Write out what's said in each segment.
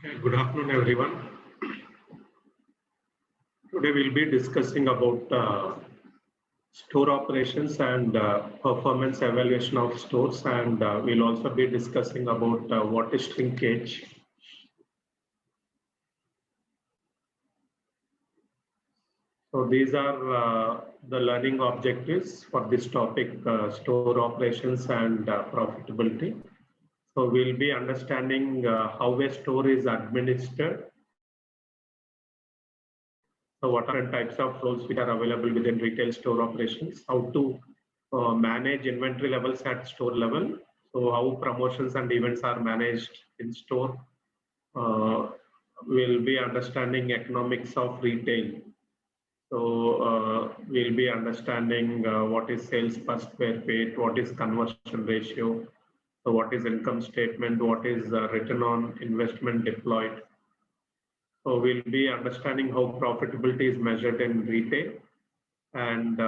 Okay, good afternoon, everyone. Today we'll be discussing about store operations and performance evaluation of stores, and we'll also be discussing about what is shrinkage. So these are the learning objectives for this topic, store operations and profitability. So we'll be understanding how a store is administered. So what are the types of roles which are available within retail store operations, how to manage inventory levels at store level, so how promotions and events are managed in store. We'll be understanding economics of retail. So we'll be understanding what is sales per square feet, what is conversion ratio, so what is income statement, what is return on investment deployed. So we'll be understanding how profitability is measured in retail, and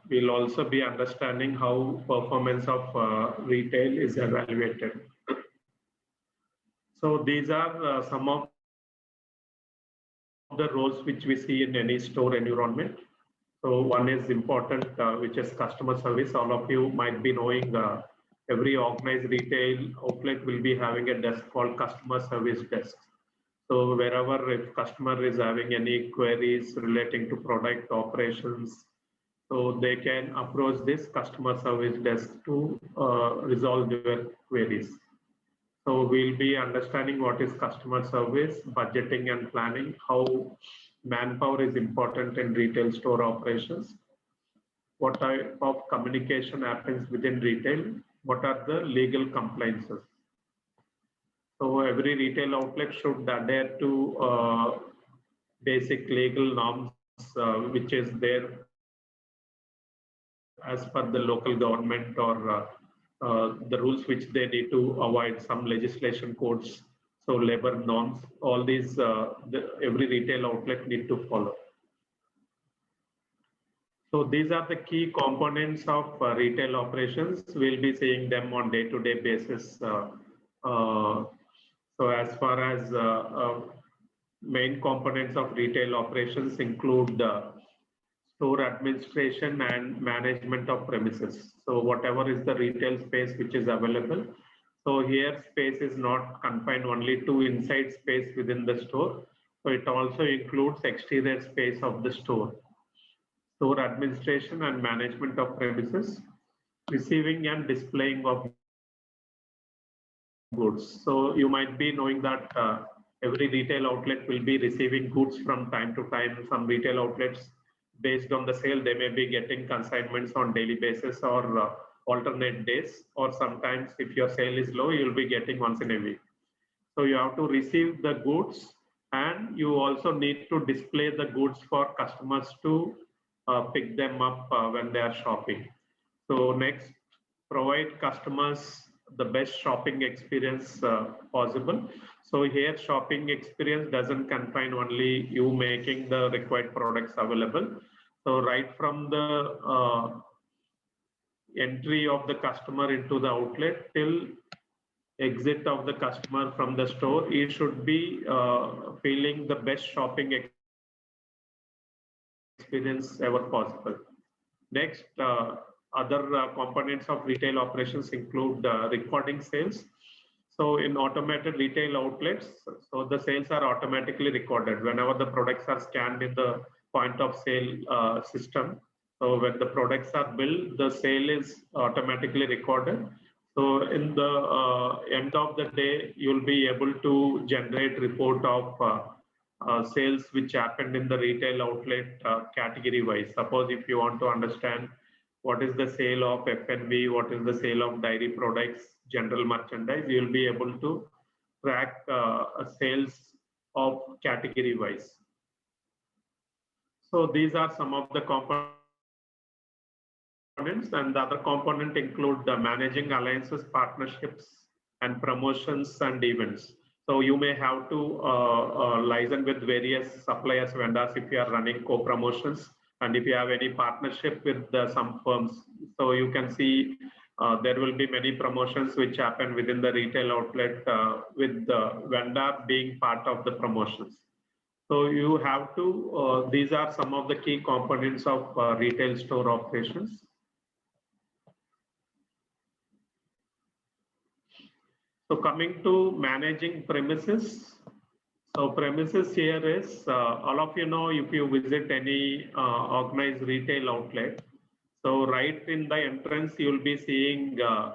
we'll also be understanding how performance of retail is evaluated. So these are some of the roles which we see in any store environment. So one is important, which is customer service. All of you might be knowing every organized retail outlet will be having a desk called customer service desk. So wherever if customer is having any queries relating to product operations, so they can approach this customer service desk to resolve their queries. So we'll be understanding what is customer service, budgeting and planning, how manpower is important in retail store operations, what type of communication happens within retail, what are the legal compliances. So every retail outlet should adhere to basic legal norms, which is there as per the local government or the rules which they need to avoid, some legislation codes, so labor norms, all these every retail outlet need to follow. So these are the key components of retail operations. We'll be seeing them on day-to-day basis. So as far as main components of retail operations include store administration and management of premises. So whatever is the retail space which is available. So here space is not confined only to inside space within the store. So it also includes exterior space of the store. Store administration and management of premises, receiving and displaying of goods. So you might be knowing that every retail outlet will be receiving goods from time to time. Some retail outlets, based on the sale, they may be getting consignments on daily basis or alternate days, or sometimes if your sale is low, you'll be getting once in a week. So you have to receive the goods, and you also need to display the goods for customers to pick them up when they are shopping. So next, provide customers the best shopping experience possible. So here shopping experience doesn't confine only you making the required products available. So right from the entry of the customer into the outlet till exit of the customer from the store, he should be feeling the best shopping experience ever possible. Next, other components of retail operations include recording sales. So in automated retail outlets, so the sales are automatically recorded whenever the products are scanned in the point of sale system. So when the products are billed, the sale is automatically recorded. So in the end of the day, you'll be able to generate report of sales which happened in the retail outlet category wise. Suppose if you want to understand what is the sale of F&B, what is the sale of dairy products, general merchandise, you'll be able to track sales of category wise. So these are some of the components, and the other component include the managing alliances, partnerships, and promotions and events. So you may have to liaison with various suppliers, vendors if you are running co-promotions, and if you have any partnership with some firms. So you can see there will be many promotions which happen within the retail outlet with the vendor being part of the promotions. So you have to, these are some of the key components of retail store operations. So coming to managing premises. So premises here is, all of you know, if you visit any organized retail outlet, so right in the entrance, you will be seeing a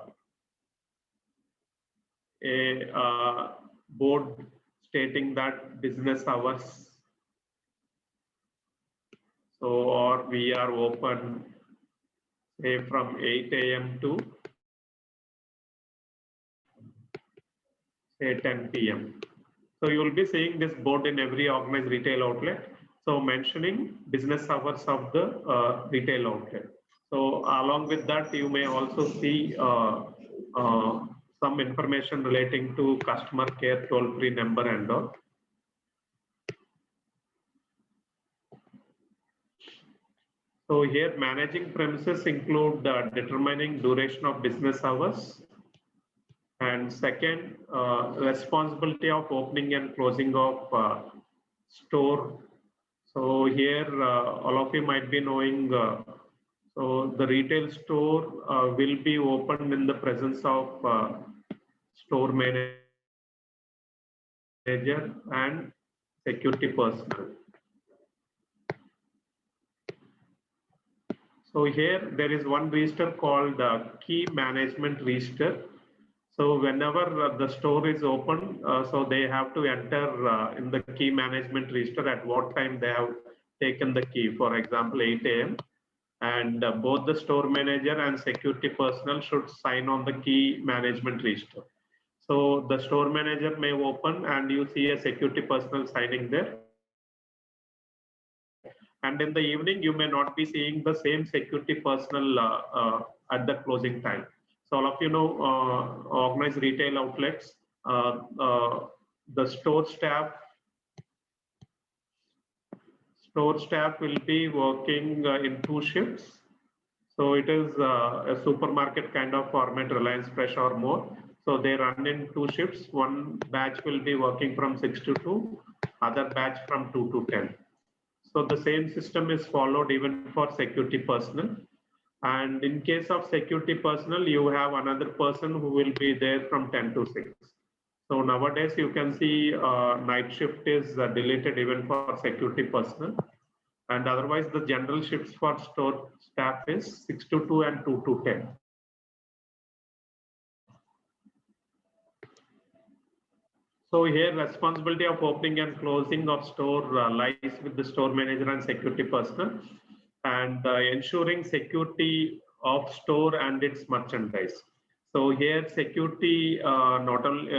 board stating that business hours. So, or we are open, say from 8 AM to say 10 PM. So you will be seeing this board in every organized retail outlet. So mentioning business hours of the retail outlet. So along with that, you may also see some information relating to customer care toll-free number and all. So here managing premises include determining duration of business hours. And second, responsibility of opening and closing of store. So here, all of you might be knowing, so the retail store will be opened in the presence of store manager and security personnel. So here there is one register called key management register. So whenever the store is open, so they have to enter in the key management register at what time they have taken the key. For example, 8 AM. And both the store manager and security personnel should sign on the key management register. So the store manager may open and you see a security personnel signing there. And in the evening, you may not be seeing the same security personnel at the closing time. So all of you know, organized retail outlets, the store staff will be working in 2 shifts. So it is a supermarket kind of format, Reliance Fresh or more. So they run in 2 shifts. One batch will be working from 6 to 2, other batch from 2 to 10. So the same system is followed even for security personnel. And in case of security personnel, you have another person who will be there from 10 to 6. So nowadays you can see night shift is deleted even for security personnel. And otherwise the general shifts for store staff is 6 to 2 and 2 to 10. So here responsibility of opening and closing of store lies with the store manager and security personnel, and ensuring security of store and its merchandise. So here security not only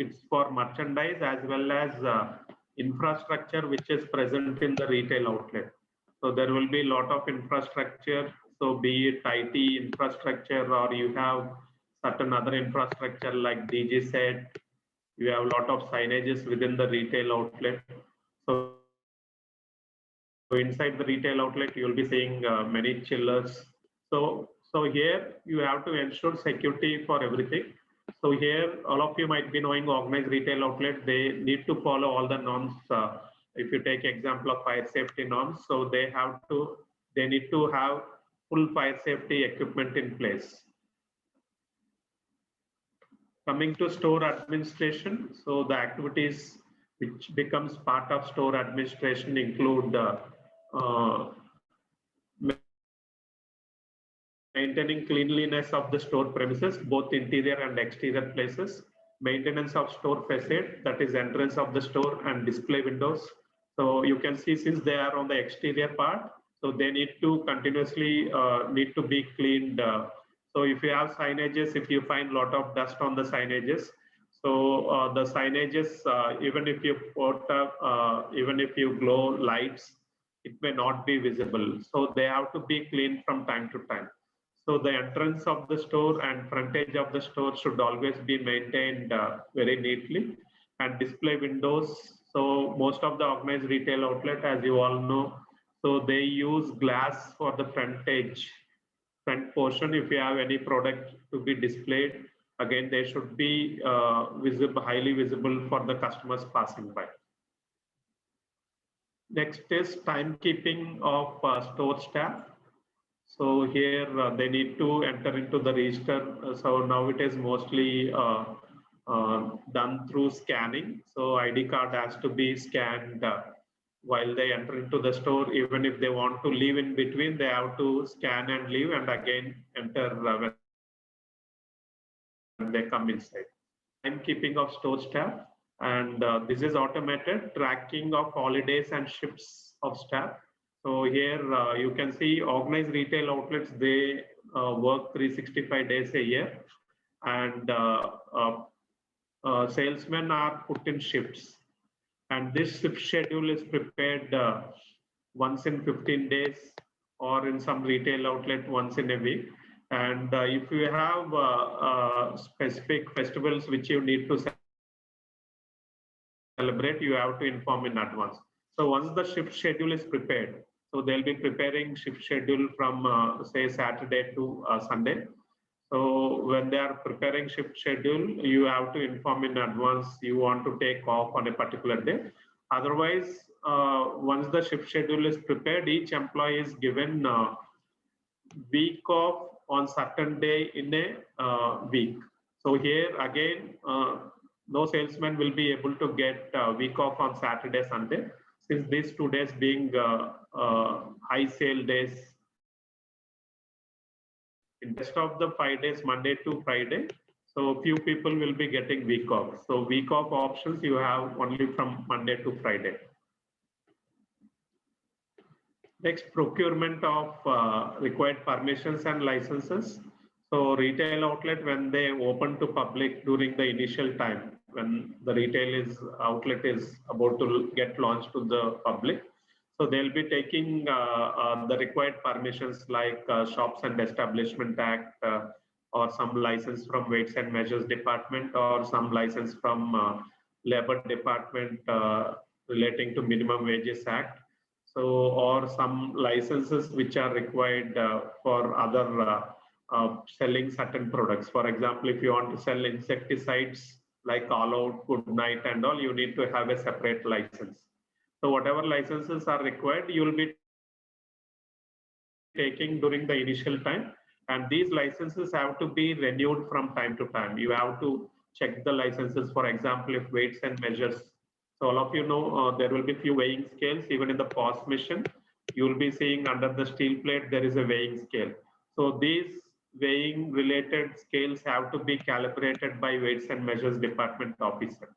it's for merchandise as well as infrastructure which is present in the retail outlet. So there will be a lot of infrastructure. So be it IT infrastructure or you have certain other infrastructure like DG set. You have a lot of signages within the retail outlet. So inside the retail outlet, you will be seeing many chillers. So here you have to ensure security for everything. So here, all of you might be knowing organized retail outlet, they need to follow all the norms. If you take example of fire safety norms, so they need to have full fire safety equipment in place. Coming to store administration, so the activities which becomes part of store administration include maintaining cleanliness of the store premises, both interior and exterior places, maintenance of store facade, that is entrance of the store and display windows. So you can see since they are on the exterior part, so they need to continuously need to be cleaned. So if you have signages, if you find a lot of dust on the signages, so the signages, even if you put even if you glow lights, it may not be visible. So they have to be cleaned from time to time. So the entrance of the store and frontage of the store should always be maintained very neatly. And display windows. So most of the organized retail outlet, as you all know, so they use glass for the frontage. front portion, if you have any product to be displayed, again, they should be visible, highly visible for the customers passing by. Next is timekeeping of store staff. So here they need to enter into the register. So now it is mostly done through scanning. So ID card has to be scanned while they enter into the store. Even if they want to leave in between, they have to scan and leave and again enter when they come inside. Timekeeping of store staff, and this is automated. Tracking of holidays and shifts of staff. So here you can see organized retail outlets, they work 365 days a year, and salesmen are put in shifts. And this shift schedule is prepared once in 15 days, or in some retail outlet once in a week. And if you have specific festivals which you need to celebrate, you have to inform in advance. So once the shift schedule is prepared, so they'll be preparing shift schedule from say Saturday to Sunday. So when they are preparing shift schedule, you have to inform in advance you want to take off on a particular day. Otherwise, once the shift schedule is prepared, each employee is given week off on certain day in a week. So here again, no salesman will be able to get a week off on Saturday, Sunday, since these 2 days being high sale days. In rest of the 5 days, Monday to Friday, so few people will be getting week off. So week off options you have only from Monday to Friday. Next, procurement of required permissions and licenses. So retail outlet, when they open to public during the initial time, when the retail outlet is about to get launched to the public, so they'll be taking the required permissions like Shops and Establishment Act, or some license from Weights and Measures Department, or some license from Labor Department relating to Minimum Wages Act. So, or some licenses which are required for other selling certain products. For example, if you want to sell insecticides like All Out, Good Night and all, you need to have a separate license. So whatever licenses are required, you will be taking during the initial time, and these licenses have to be renewed from time to time. You have to check the licenses. For example, if Weights and Measures, so all of you know there will be few weighing scales. Even in the POS machine, you will be seeing under the steel plate there is a weighing scale. So these weighing related scales have to be calibrated by Weights and Measures Department officer.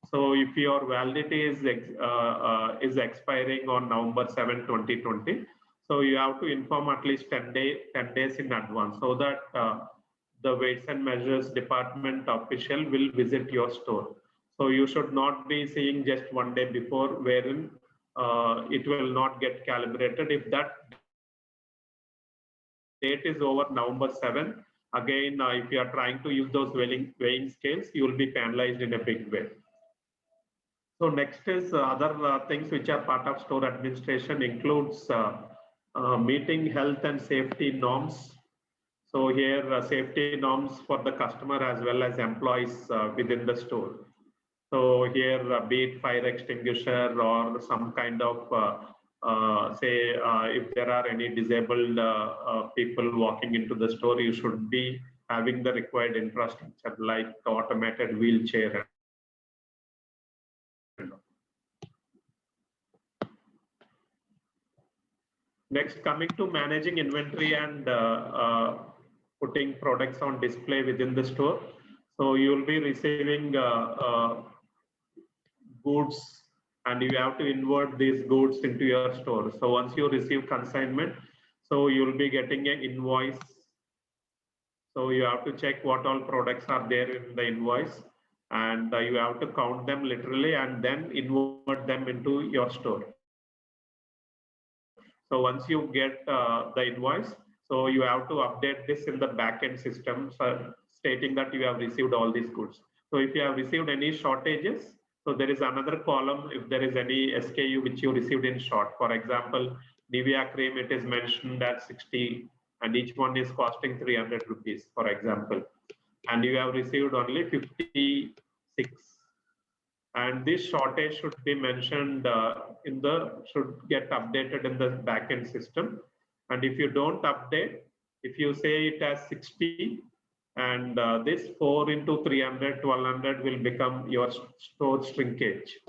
So if your validity is expiring on November 7, 2020, so you have to inform at least 10 days in advance, so that the Weights and Measures Department official will visit your store. So you should not be seeing just 1 day before, wherein it will not get calibrated. If that date is over November 7, again, if you are trying to use those weighing scales, you will be penalized in a big way. So next is other things which are part of store administration includes meeting health and safety norms. So here safety norms for the customer as well as employees within the store. So here be it fire extinguisher or some kind of say if there are any disabled people walking into the store, you should be having the required infrastructure like automated wheelchair. Next, coming to managing inventory and putting products on display within the store. So you will be receiving goods, and you have to invert these goods into your store. So once you receive consignment, so you will be getting an invoice. So you have to check what all products are there in the invoice, and you have to count them literally and then invert them into your store. So once you get the invoice, so you have to update this in the backend system, stating that you have received all these goods. So if you have received any shortages, so there is another column if there is any SKU which you received in short. For example, Nivea cream, it is mentioned at 60 and each one is costing 300 rupees, for example, and you have received only 56. And this shortage should be mentioned should get updated in the backend system. And if you don't update, if you say it as 60, and this 4 into 300, 1200 will become your store shrinkage.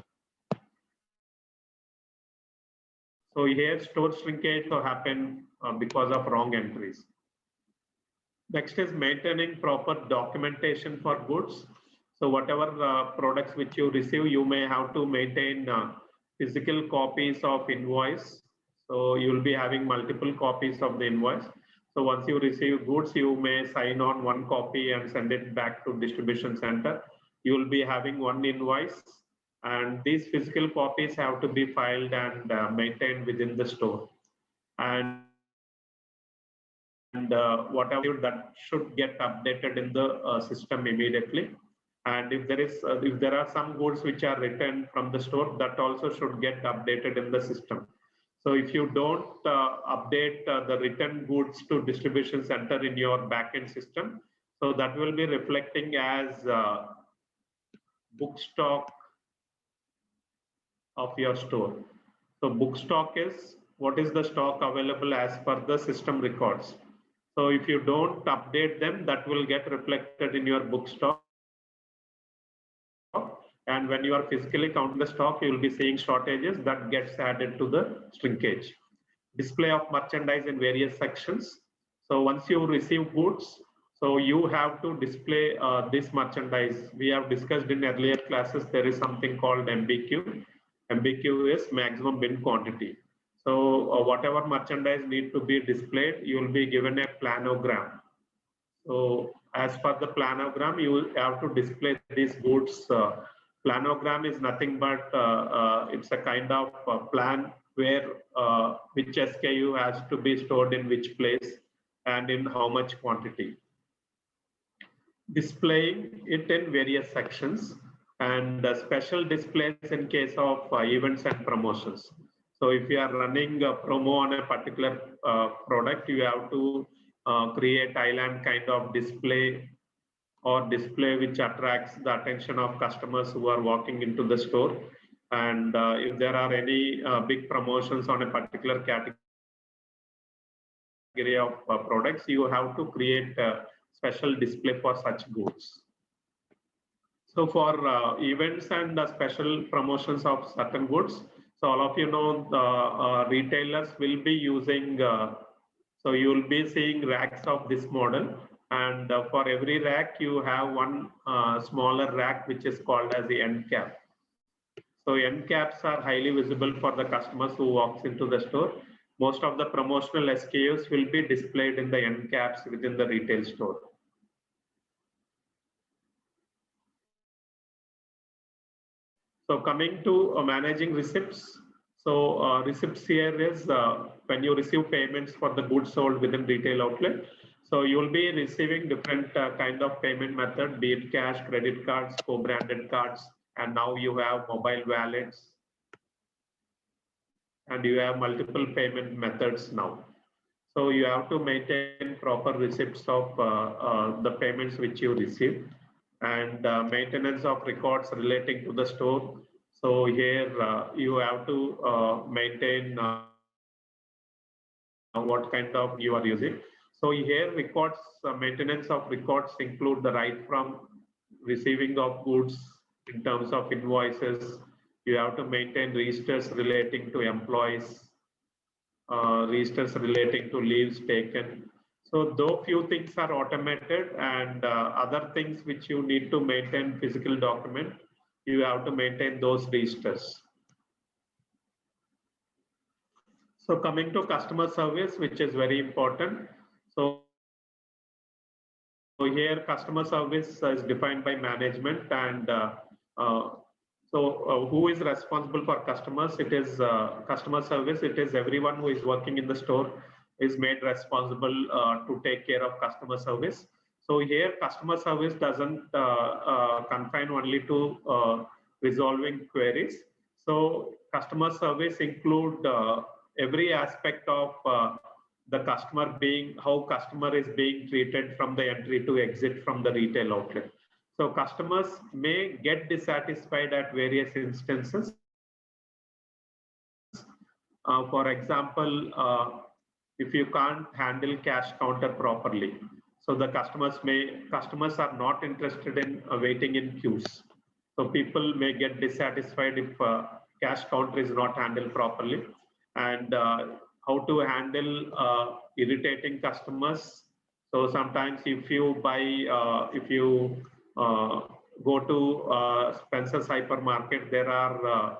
So here store shrinkage will happen because of wrong entries. Next is maintaining proper documentation for goods. So whatever products which you receive, you may have to maintain physical copies of invoice. So you will be having multiple copies of the invoice. So once you receive goods, you may sign on one copy and send it back to distribution center. You will be having one invoice, and these physical copies have to be filed and maintained within the store. And whatever that should get updated in the system immediately. And if there are some goods which are returned from the store, that also should get updated in the system. So if you don't update the return goods to distribution center in your backend system, so that will be reflecting as book stock of your store. So book stock is what is the stock available as per the system records. So if you don't update them, that will get reflected in your book stock. And when you are physically counting the stock, you will be seeing shortages that gets added to the shrinkage. Display of merchandise in various sections. So once you receive goods, so you have to display this merchandise. We have discussed in earlier classes, there is something called MBQ. MBQ is maximum bin quantity. So whatever merchandise need to be displayed, you will be given a planogram. So as per the planogram, you will have to display these goods. Planogram is nothing but it's a kind of plan where which SKU has to be stored in which place and in how much quantity. Displaying it in various sections, and special displays in case of events and promotions. So if you are running a promo on a particular product, you have to create island kind of display, or display which attracts the attention of customers who are walking into the store. And if there are any big promotions on a particular category of products, you have to create a special display for such goods. So for events and special promotions of certain goods, so all of you know the retailers will be using, so you will be seeing racks of this model. And for every rack, you have one smaller rack, which is called as the end cap. So end caps are highly visible for the customers who walks into the store. Most of the promotional SKUs will be displayed in the end caps within the retail store. So coming to managing receipts. So receipts here is when you receive payments for the goods sold within retail outlet. So you will be receiving different kind of payment method, be it cash, credit cards, co-branded cards, and now you have mobile wallets, and you have multiple payment methods now. So you have to maintain proper receipts of the payments which you receive, and maintenance of records relating to the store. So here you have to maintain what kind of you are using. So here records, maintenance of records include the right from receiving of goods in terms of invoices. You have to maintain registers relating to employees, registers relating to leaves taken. So though few things are automated, and other things which you need to maintain physical document, you have to maintain those registers. So coming to customer service, which is very important. So here customer service is defined by management, and who is responsible for customers? It is customer service. It is everyone who is working in the store is made responsible to take care of customer service. So here customer service doesn't confine only to resolving queries. So customer service include every aspect of the customer being, how customer is being treated from the entry to exit from the retail outlet. So customers may get dissatisfied at various instances. For example, if you can't handle cash counter properly, so the customers are not interested in waiting in queues. So people may get dissatisfied if cash counter is not handled properly. And how to handle irritating customers. So sometimes if you buy, if you go to Spencer's hypermarket, there are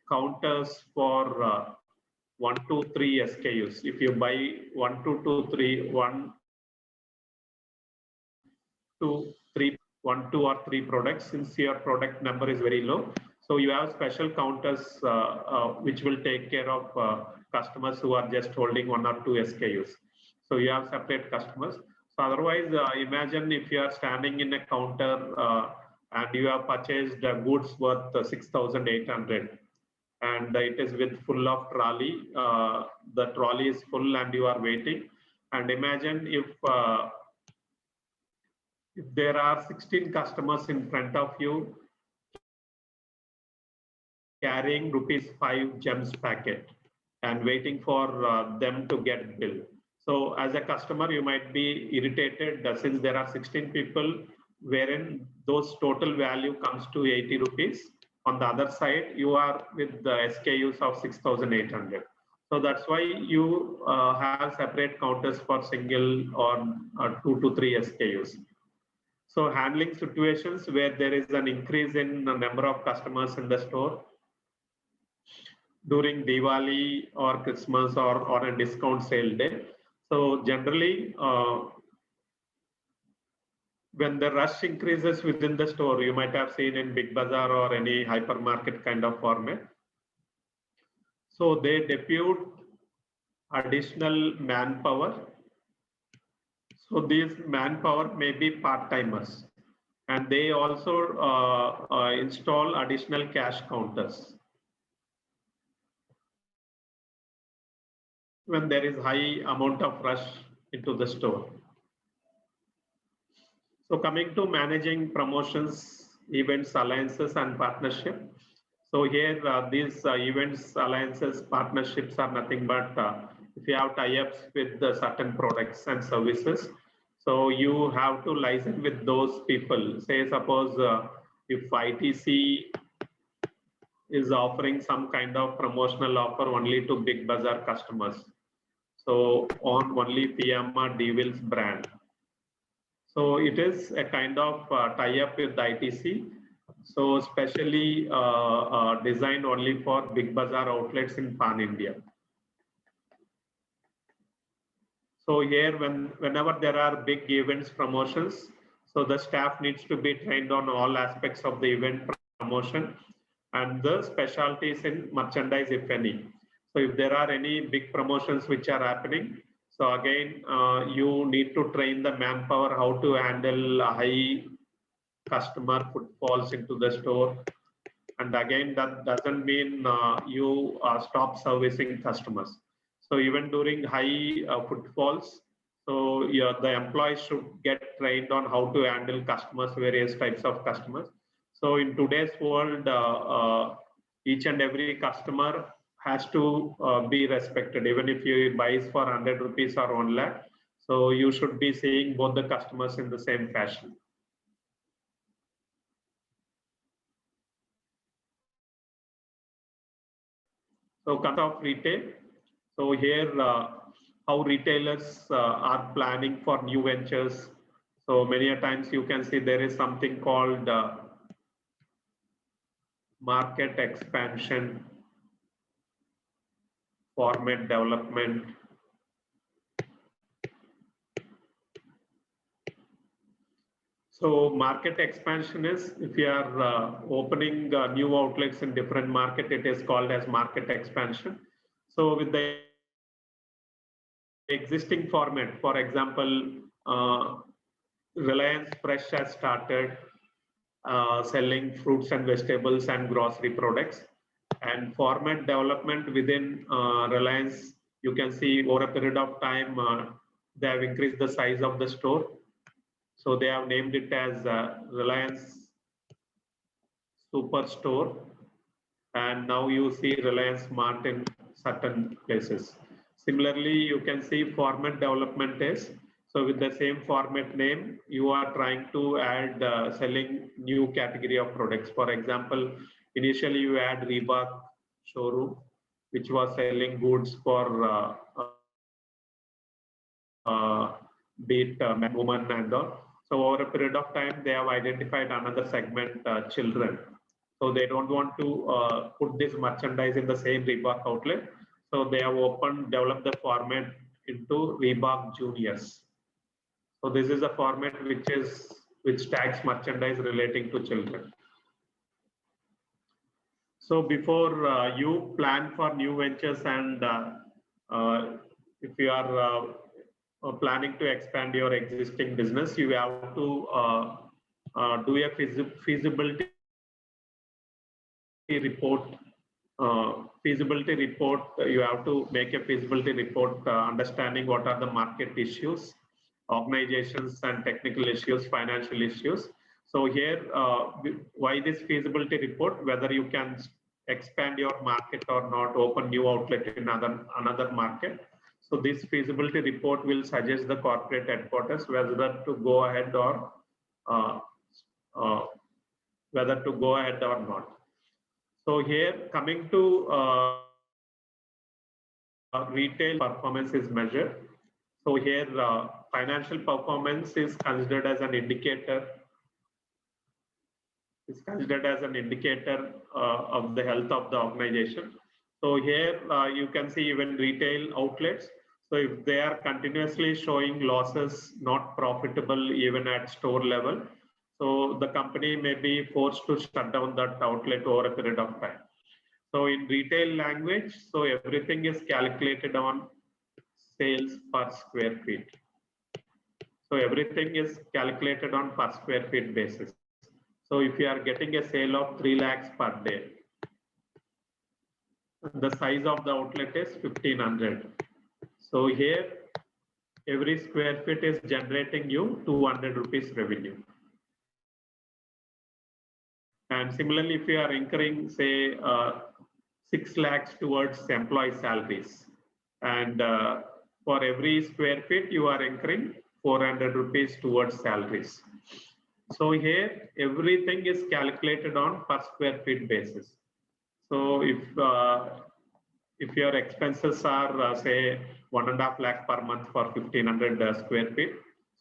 counters for 1, 2, 3 SKUs. If you buy 1, 2, 2, 3, 1, 2, 3, 1, 2 or 3 products, since your product number is very low, so you have special counters which will take care of customers who are just holding 1 or 2 SKUs. So you have separate customers. So otherwise, imagine if you are standing in a counter and you have purchased goods worth 6,800, and it is with full of trolley. The trolley is full and you are waiting. And imagine if there are 16 customers in front of you carrying ₹5 gems packet and waiting for them to get bill. So as a customer, you might be irritated since there are 16 people wherein those total value comes to 80 rupees. On the other side, you are with the SKUs of 6,800. So that's why you have separate counters for single or 2 to 3 SKUs. So handling situations where there is an increase in the number of customers in the store during Diwali or Christmas or a discount sale day. So generally, when the rush increases within the store, you might have seen in Big Bazaar or any hypermarket kind of format. So they depute additional manpower. So these manpower may be part-timers, and they also install additional cash counters when there is high amount of rush into the store. So coming to managing promotions, events, alliances, and partnership. So here, these events, alliances, partnerships are nothing but if you have tie-ups with certain products and services. So you have to license with those people. Say, suppose if ITC is offering some kind of promotional offer only to Big Bazaar customers. So on only Piyama Devils brand. So it is a kind of tie-up with ITC. So specially designed only for Big Bazaar outlets in Pan India. So here, whenever there are big events, promotions, so the staff needs to be trained on all aspects of the event promotion and the specialties in merchandise, if any. So if there are any big promotions which are happening, so again, you need to train the manpower how to handle high customer footfalls into the store. And again, that doesn't mean you stop servicing customers. So even during high footfalls, so the employees should get trained on how to handle customers, various types of customers. So in today's world, each and every customer has to be respected, even if you buys for 100 rupees or 1 lakh. So you should be seeing both the customers in the same fashion. So cut off retail. So here, how retailers are planning for new ventures. So many a times you can see there is something called market expansion, format development. So market expansion is if you are opening new outlets in different market, it is called as market expansion. So with the existing format, for example, Reliance Fresh has started selling fruits and vegetables and grocery products, and format development within Reliance You can see over a period of time, they have increased the size of the store. So they have named it as Reliance Superstore. And now you see Reliance Mart in certain places. Similarly, you can see format development is, so with the same format name, you are trying to add selling new category of products. For example, initially you add Reebok showroom, which was selling goods for be it women and all. So over a period of time, they have identified another segment, children. So they don't want to put this merchandise in the same Reebok outlet. So they have developed the format into Reebok Juniors. So this is a format which tags merchandise relating to children. So before you plan for new ventures and if you are planning to expand your existing business, you have to do a feasibility report. You have to make a feasibility report understanding what are the market issues, organizations and technical issues, financial issues. So here, why this feasibility report, whether you can expand your market or not, open new outlet in another market. So this feasibility report will suggest the corporate headquarters whether to go ahead or not. So here, coming to retail performance is measured. So here, financial performance is considered as an indicator. It's considered as an indicator of the health of the organization. So here you can see even retail outlets. So if they are continuously showing losses, not profitable even at store level, so the company may be forced to shut down that outlet over a period of time. So in retail language, so everything is calculated on sales per square feet. So everything is calculated on per square feet basis. So if you are getting a sale of 3 lakhs per day, the size of the outlet is 1500. So here, every square feet is generating you 200 rupees revenue. And similarly, if you are incurring, say, 6 lakhs towards employee salaries, and for every square feet, you are incurring 400 rupees towards salaries. So here, everything is calculated on per square feet basis. So if your expenses are say 1.5 lakh per month for 1500 square feet,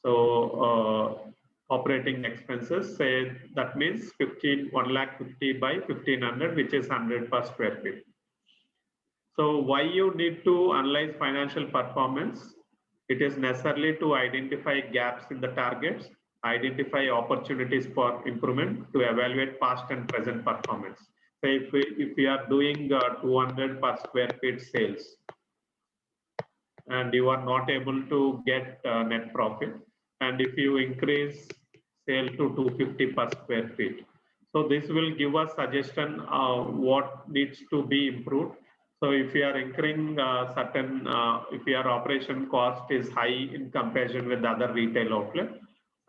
so operating expenses, say that means 1,50,000 by 1500, which is 100 per square feet. So why you need to analyze financial performance? It is necessarily to identify gaps in the targets, identify opportunities for improvement, to evaluate past and present performance. So if we are doing 200 per square feet sales and you are not able to get net profit, and if you increase sale to 250 per square feet, so this will give us suggestion what needs to be improved. So if you are incurring if your operation cost is high in comparison with other retail outlet,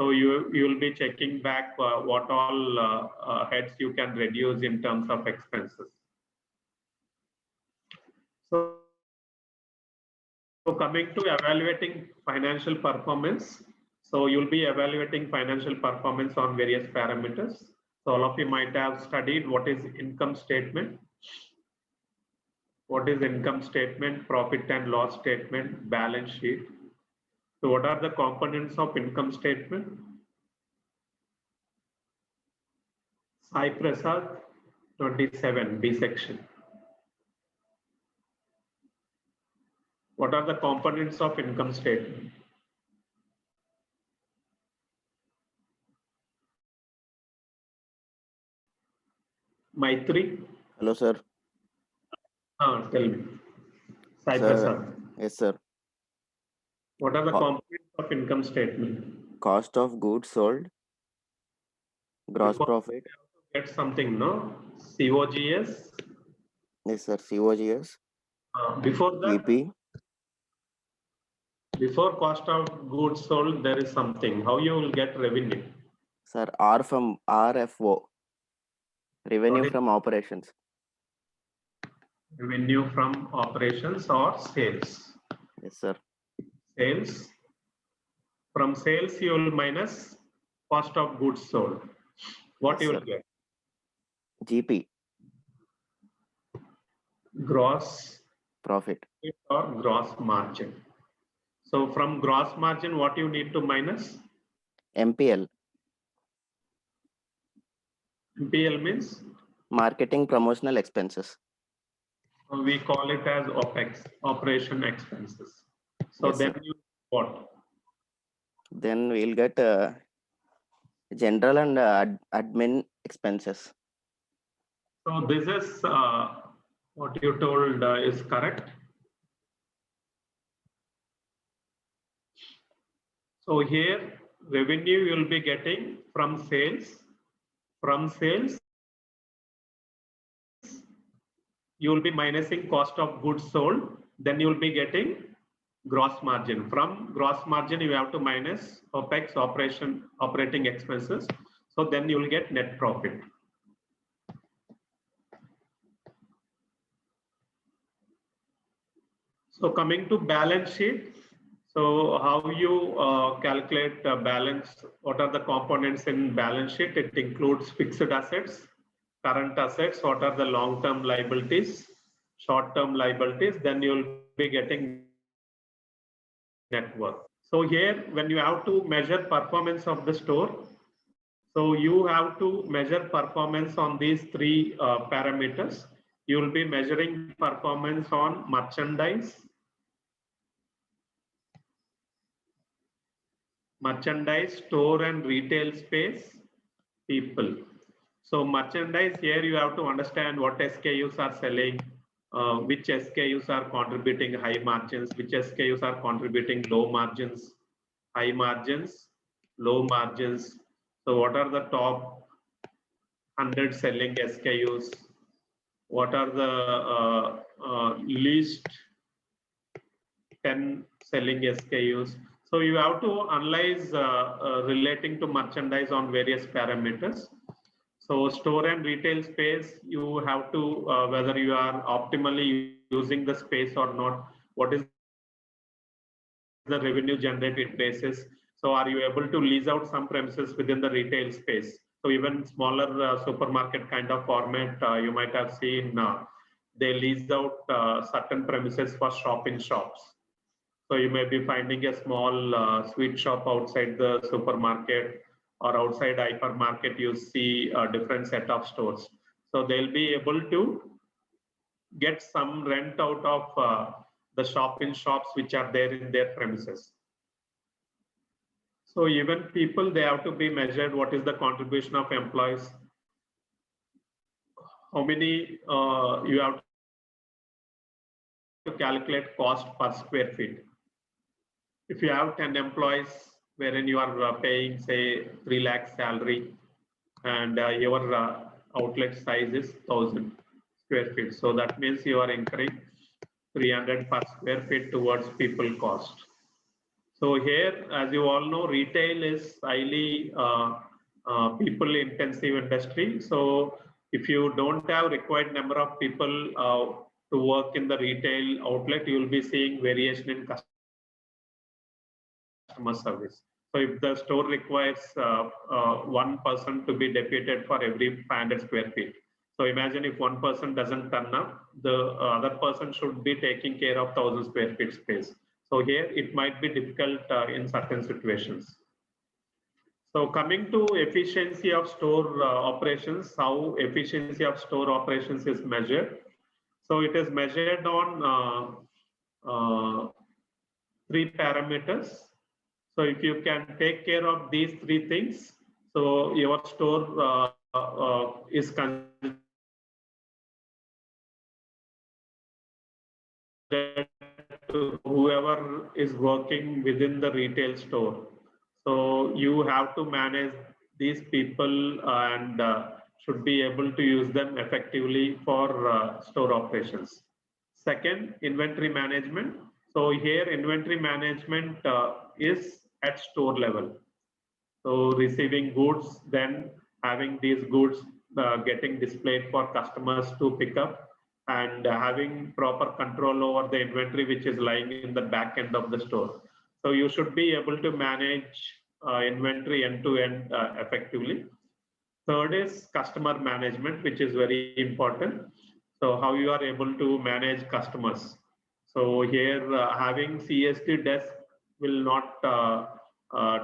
so you will be checking back what all heads you can reduce in terms of expenses. So coming to evaluating financial performance, so you'll be evaluating financial performance on various parameters. So all of you might have studied what is income statement. What is income statement, profit and loss statement, balance sheet. So what are the components of income statement? Sai Prasad, 27, B section. What are the components of income statement? Maitri? Hello, sir. Tell me. Sai Sir, Prasad. yes, sir. What are the components of income statement? Cost of goods sold, gross profit. Get something, no? COGS? Yes, sir. COGS. Before that? GP. Before cost of goods sold, there is something. How you will get revenue? Sir, R from RFO. Revenue What is from operations. revenue from operations or sales? Yes, sir. Sales. From sales, you will minus cost of goods sold. What Yes, you will sir. get? GP. Gross Profit. or gross margin. So from gross margin, what you need to minus? MPL. MPL means Marketing promotional expenses. we call it as OPEX, operation expenses. So Yes, then sir. you what? Then we'll get general and admin expenses. So this is what you told is correct. So here revenue you will be getting from sales. From sales, you will be minusing cost of goods sold. Then you will be getting gross margin. From gross margin, you have to minus OPEX, operating expenses. So then you will get net profit. So coming to balance sheet. So how you calculate balance? What are the components in balance sheet? It includes fixed assets, current assets. What are the long-term liabilities, short-term liabilities? Then you will be getting net worth. So here, when you have to measure performance of the store, so you have to measure performance on these three parameters. You will be measuring performance on merchandise, store and retail space, people. So merchandise, here you have to understand what SKUs are selling, which SKUs are contributing high margins, which SKUs are contributing low margins, high margins, low margins. So what are the top 100 selling SKUs? What are the least 10 selling SKUs? So you have to analyze relating to merchandise on various parameters. So store and retail space, you have to, whether you are optimally using the space or not, what is the revenue generated basis. So are you able to lease out some premises within the retail space? So even smaller supermarket kind of format, you might have seen they lease out certain premises for shop-in-shops. So you may be finding a small sweet shop outside the supermarket or outside hypermarket, you see a different set of stores. So they'll be able to get some rent out of the shop-in-shops which are there in their premises. So even people, they have to be measured. What is the contribution of employees? How many you have to calculate cost per square feet. If you have 10 employees, wherein you are paying, say, 3 lakh salary, and your outlet size is 1000 square feet. So that means you are incurring 300 per square feet towards people cost. So here, as you all know, retail is highly people intensive industry. So if you don't have required number of people to work in the retail outlet, you will be seeing variation in customer service. So if the store requires one person to be deputed for every 500 square feet. So imagine if one person doesn't turn up, the other person should be taking care of 1000 square feet space. So here it might be difficult in certain situations. So coming to efficiency of store operations, how efficiency of store operations is measured. So it is measured on 3 parameters. So if you can take care of these 3 things, so your store is considered to whoever is working within the retail store. So you have to manage these people and should be able to use them effectively for store operations. Second, inventory management. So here inventory management is at store level. So receiving goods, then having these goods getting displayed for customers to pick up, and having proper control over the inventory which is lying in the back end of the store. So you should be able to manage inventory end to end effectively. Third is customer management, which is very important. So how you are able to manage customers. So here having CSD desk will not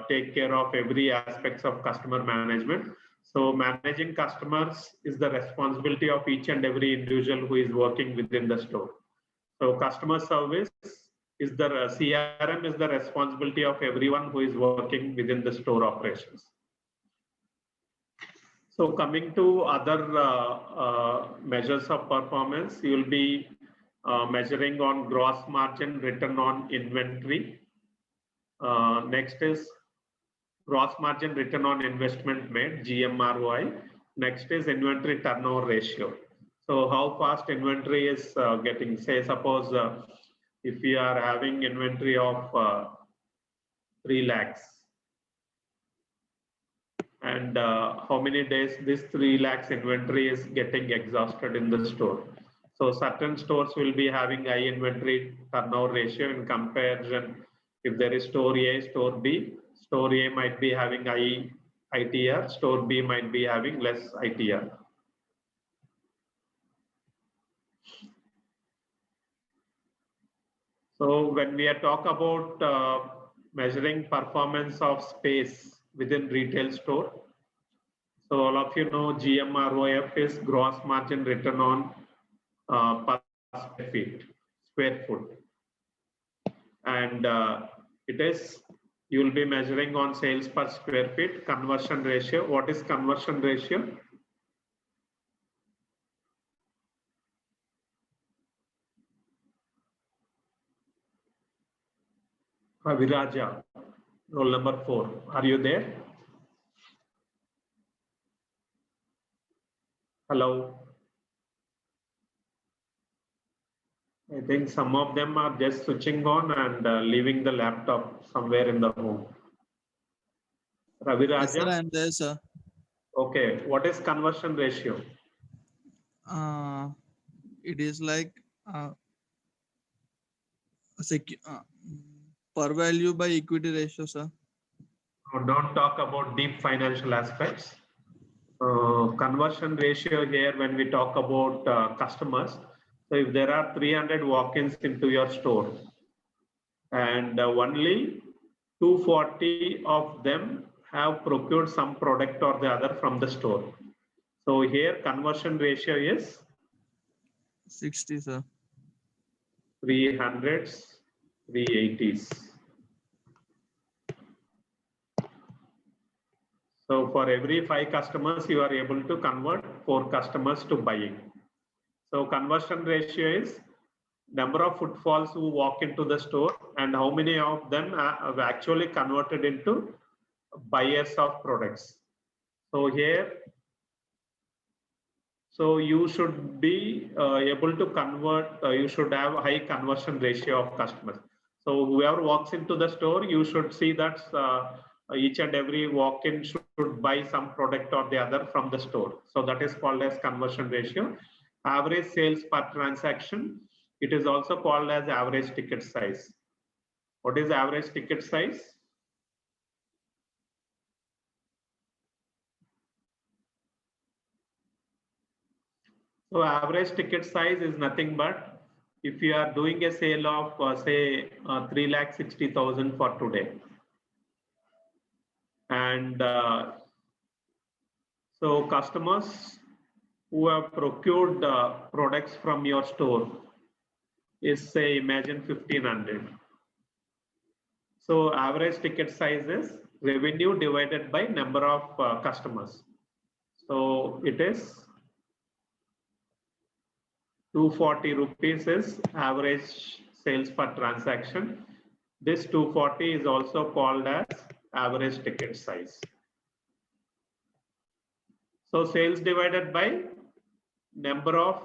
take care of every aspects of customer management. So managing customers is the responsibility of each and every individual who is working within the store. So customer service is the CRM is the responsibility of everyone who is working within the store operations. So coming to other measures of performance, you will be measuring on gross margin, return on inventory. Next is gross margin, return on investment made, GMROI. Next is inventory turnover ratio. So how fast inventory is getting, say suppose if we are having inventory of 3 lakhs, and how many days this 3 lakhs inventory is getting exhausted in the store. So certain stores will be having high inventory turnover ratio in comparison. If there is store A, store B, store A might be having high ITR, store B might be having less ITR. So when we are talk about measuring performance of space within retail store, so all of you know GMROF is gross margin return on per square foot, and it is, you will be measuring on sales per square feet. Conversion ratio. What is conversion ratio? Viraja, roll number 4. Are you there? Hello. I think some of them are just switching on and leaving the laptop somewhere in the home. Ravi Raja? Yes, sir, I am there, sir. Okay, what is conversion ratio? It is like per value by equity ratio, sir. Oh, don't talk about deep financial aspects. Conversion ratio here when we talk about customers. So if there are 300 walk-ins into your store and only 240 of them have procured some product or the other from the store. So here conversion ratio is 60, sir. 300s, 380s. So for every 5 customers, you are able to convert 4 customers to buying. So conversion ratio is number of footfalls who walk into the store and how many of them have actually converted into buyers of products. So here, so you should be able to convert, you should have a high conversion ratio of customers. So whoever walks into the store, you should see that each and every walk-in should buy some product or the other from the store. So that is called as conversion ratio. Average sales per transaction, it is also called as average ticket size. What is average ticket size? So average ticket size is nothing but if you are doing a sale of say 3,60,000 for today, and so customers who have procured products from your store is, say, imagine 1,500. So average ticket size is revenue divided by number of customers. So it is 240 rupees is average sales per transaction. This 240 is also called as average ticket size. So sales divided by number of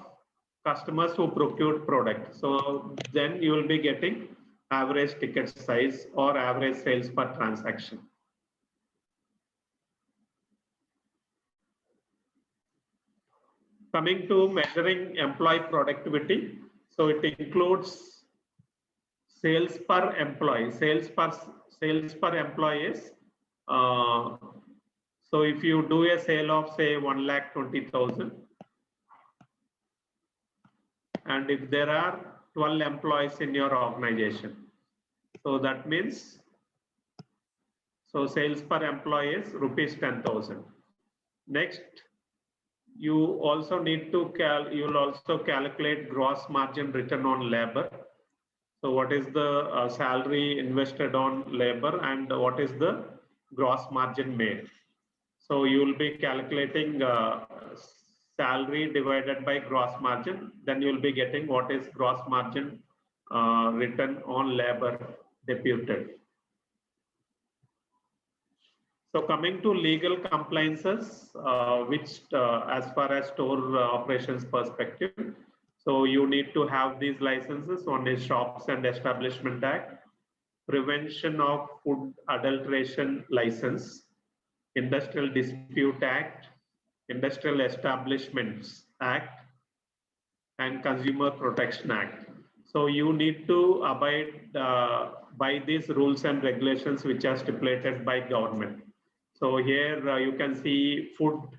customers who procured product. So then you will be getting average ticket size or average sales per transaction. Coming to measuring employee productivity, so it includes sales per employee. Sales per employee is so if you do a sale of say 1,20,000, and if there are 12 employees in your organization, so that means so sales per employee is rupees 10,000. Next, you also need to you'll also calculate gross margin return on labor. So what is the salary invested on labor and what is the gross margin made? So you will be calculating salary divided by gross margin. Then you will be getting what is gross margin return on labor deputed. So coming to legal compliances, which as far as store operations perspective, so you need to have these licenses. One is Shops and Establishment Act, Prevention of Food Adulteration License, Industrial Dispute Act, Industrial Establishments Act, and Consumer Protection Act. So you need to abide by these rules and regulations which are stipulated by government. So here you can see food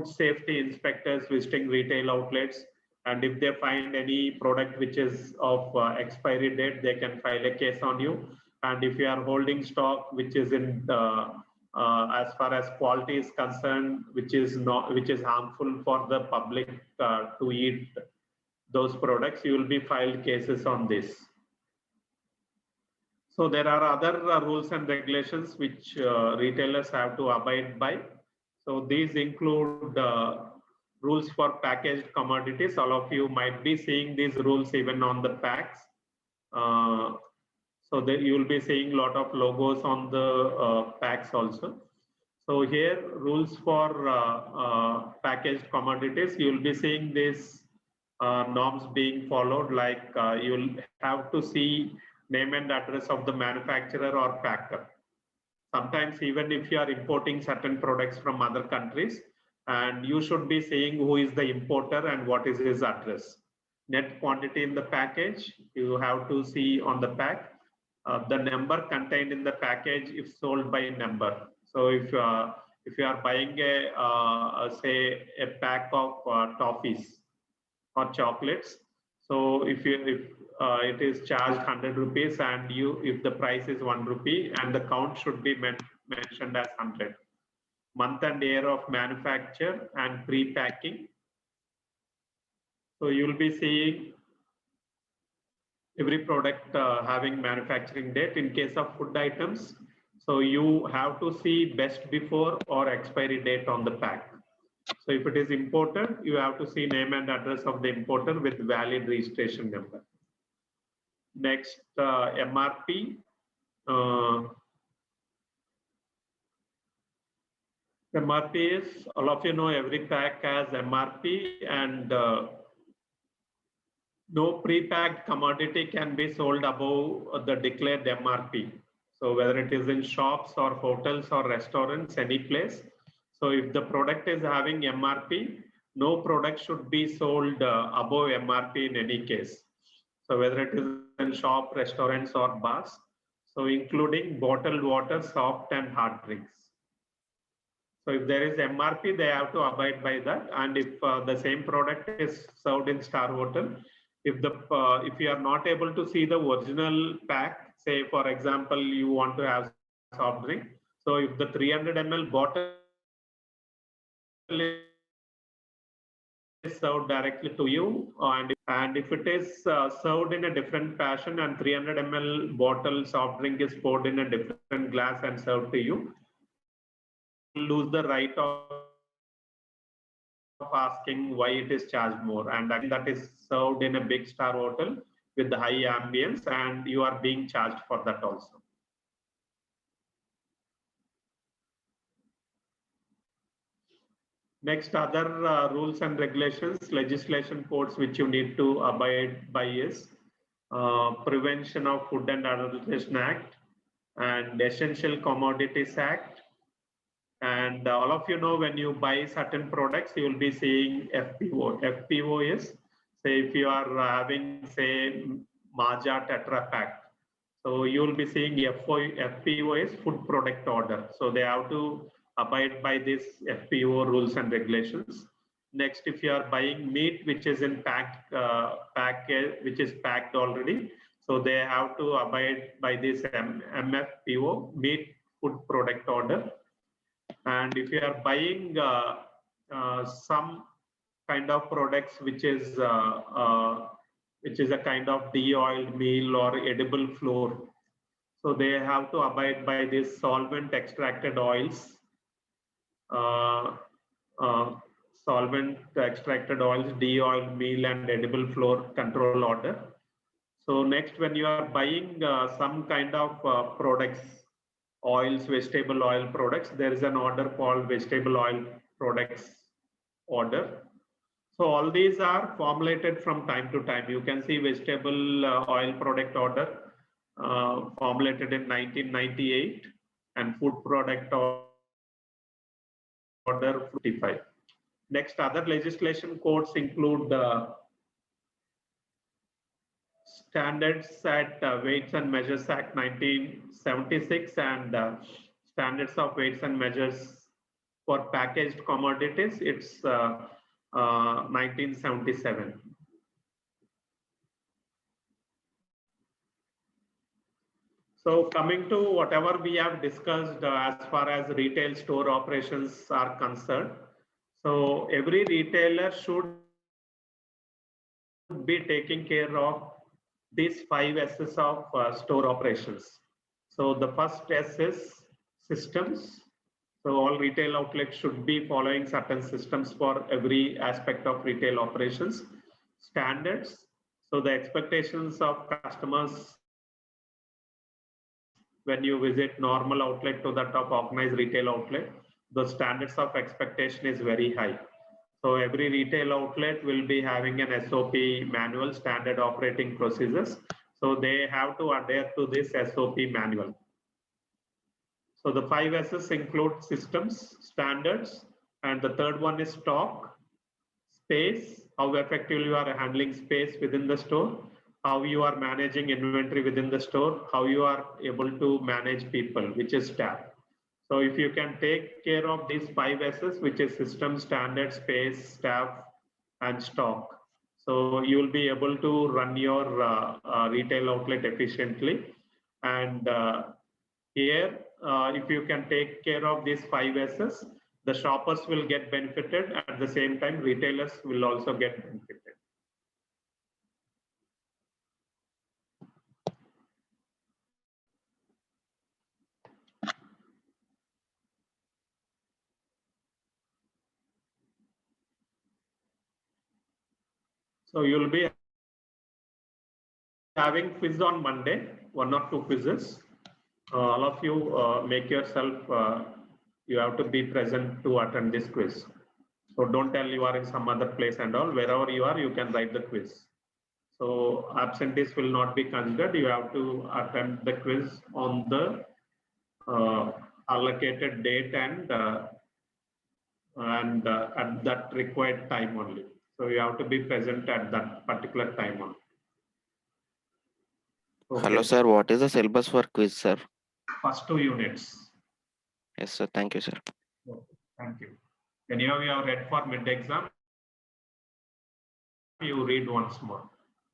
safety inspectors visiting retail outlets, and if they find any product which is of expiry date, they can file a case on you. And if you are holding stock which is in as far as quality is concerned, which is harmful for the public to eat those products, you will be filed cases on this. So there are other rules and regulations which retailers have to abide by. So these include rules for packaged commodities. All of you might be seeing these rules even on the packs. So that you will be seeing a lot of logos on the packs also. So here rules for packaged commodities, you will be seeing these norms being followed, like you'll have to see name and address of the manufacturer or packer. Sometimes even if you are importing certain products from other countries, and you should be saying who is the importer and what is his address. Net quantity in the package, you have to see on the pack. The number contained in the package if sold by number. So if you are buying say a pack of toffees or chocolates, so if it is charged 100 rupees and if the price is 1 rupee, and the count should be mentioned as 100. Month and year of manufacture and pre-packing. So you will be seeing every product having manufacturing date. In case of food items, so you have to see best before or expiry date on the pack. So if it is imported, you have to see name and address of the importer with valid registration number. Next, MRP. MRP is, all of you know, every pack has MRP, and no pre-packed commodity can be sold above the declared MRP. So whether it is in shops or hotels or restaurants, any place. So if the product is having MRP, no product should be sold above MRP in any case. So whether it is in shop, restaurants or bars, so including bottled water, soft and hard drinks. So if there is MRP, they have to abide by that. And if the same product is served in Star Hotel, if you are not able to see the original pack, say for example, you want to have soft drink. So if the 300 ml bottle is served directly to you, and if it is served in a different fashion and 300 ml bottle soft drink is poured in a different glass and served to you, lose the right of asking why it is charged more, and that is served in a big Star Hotel with the high ambience, and you are being charged for that also. Next, other rules and regulations, legislation codes which you need to abide by is Prevention of Food and Adulteration Act, and Essential Commodities Act. And all of you know, when you buy certain products, you will be seeing FPO. FPO is, say, if you are having, say, Maaza Tetra Pak, so you will be seeing FPO is Food Product Order. So they have to abide by this FPO rules and regulations. Next, if you are buying meat which is in which is packed already, so they have to abide by this MFPO, Meat Food Product Order. And if you are buying some kind of products which is a kind of de-oiled meal or edible flour, so they have to abide by this solvent extracted oils, de-oiled meal and edible flour control order. So next, when you are buying some kind of products, oils, vegetable oil products, there is an order called vegetable oil products order. So all these are formulated from time to time. You can see vegetable oil product order formulated in 1998 and food product order 55. Next, other legislation codes include Standards at Weights and Measures Act 1976 and Standards of Weights and Measures for Packaged Commodities, it's 1977. So coming to whatever we have discussed as far as retail store operations are concerned, so every retailer should be taking care of these 5 S's of store operations. So the first S is systems. So all retail outlets should be following certain systems for every aspect of retail operations. Standards. So the expectations of customers when you visit normal outlet to that of organized retail outlet, the standards of expectation is very high. So every retail outlet will be having an SOP manual, standard operating procedures. So they have to adhere to this SOP manual. So the 5 S's include systems, standards, and the third one is stock, space, how effectively you are handling space within the store, how you are managing inventory within the store, how you are able to manage people, which is staff. So if you can take care of these 5 S's, which is system, standard, space, staff, and stock, so you will be able to run your retail outlet efficiently. And here, if you can take care of these 5 S's, the shoppers will get benefited. At the same time, retailers will also get benefited. So you'll be having quiz on Monday, 1 or 2 quizzes. All of you make yourself, you have to be present to attend this quiz. So don't tell you are in some other place and all. Wherever you are, you can write the quiz. So absentees will not be considered. You have to attend the quiz on the allocated date and at that required time only. So you have to be present at that particular time only. Okay. Hello, sir. What is the syllabus for quiz, sir? First 2 units. Yes, sir. Thank you, sir. Okay. Thank you. Any of you have read for mid-exam? You read once more.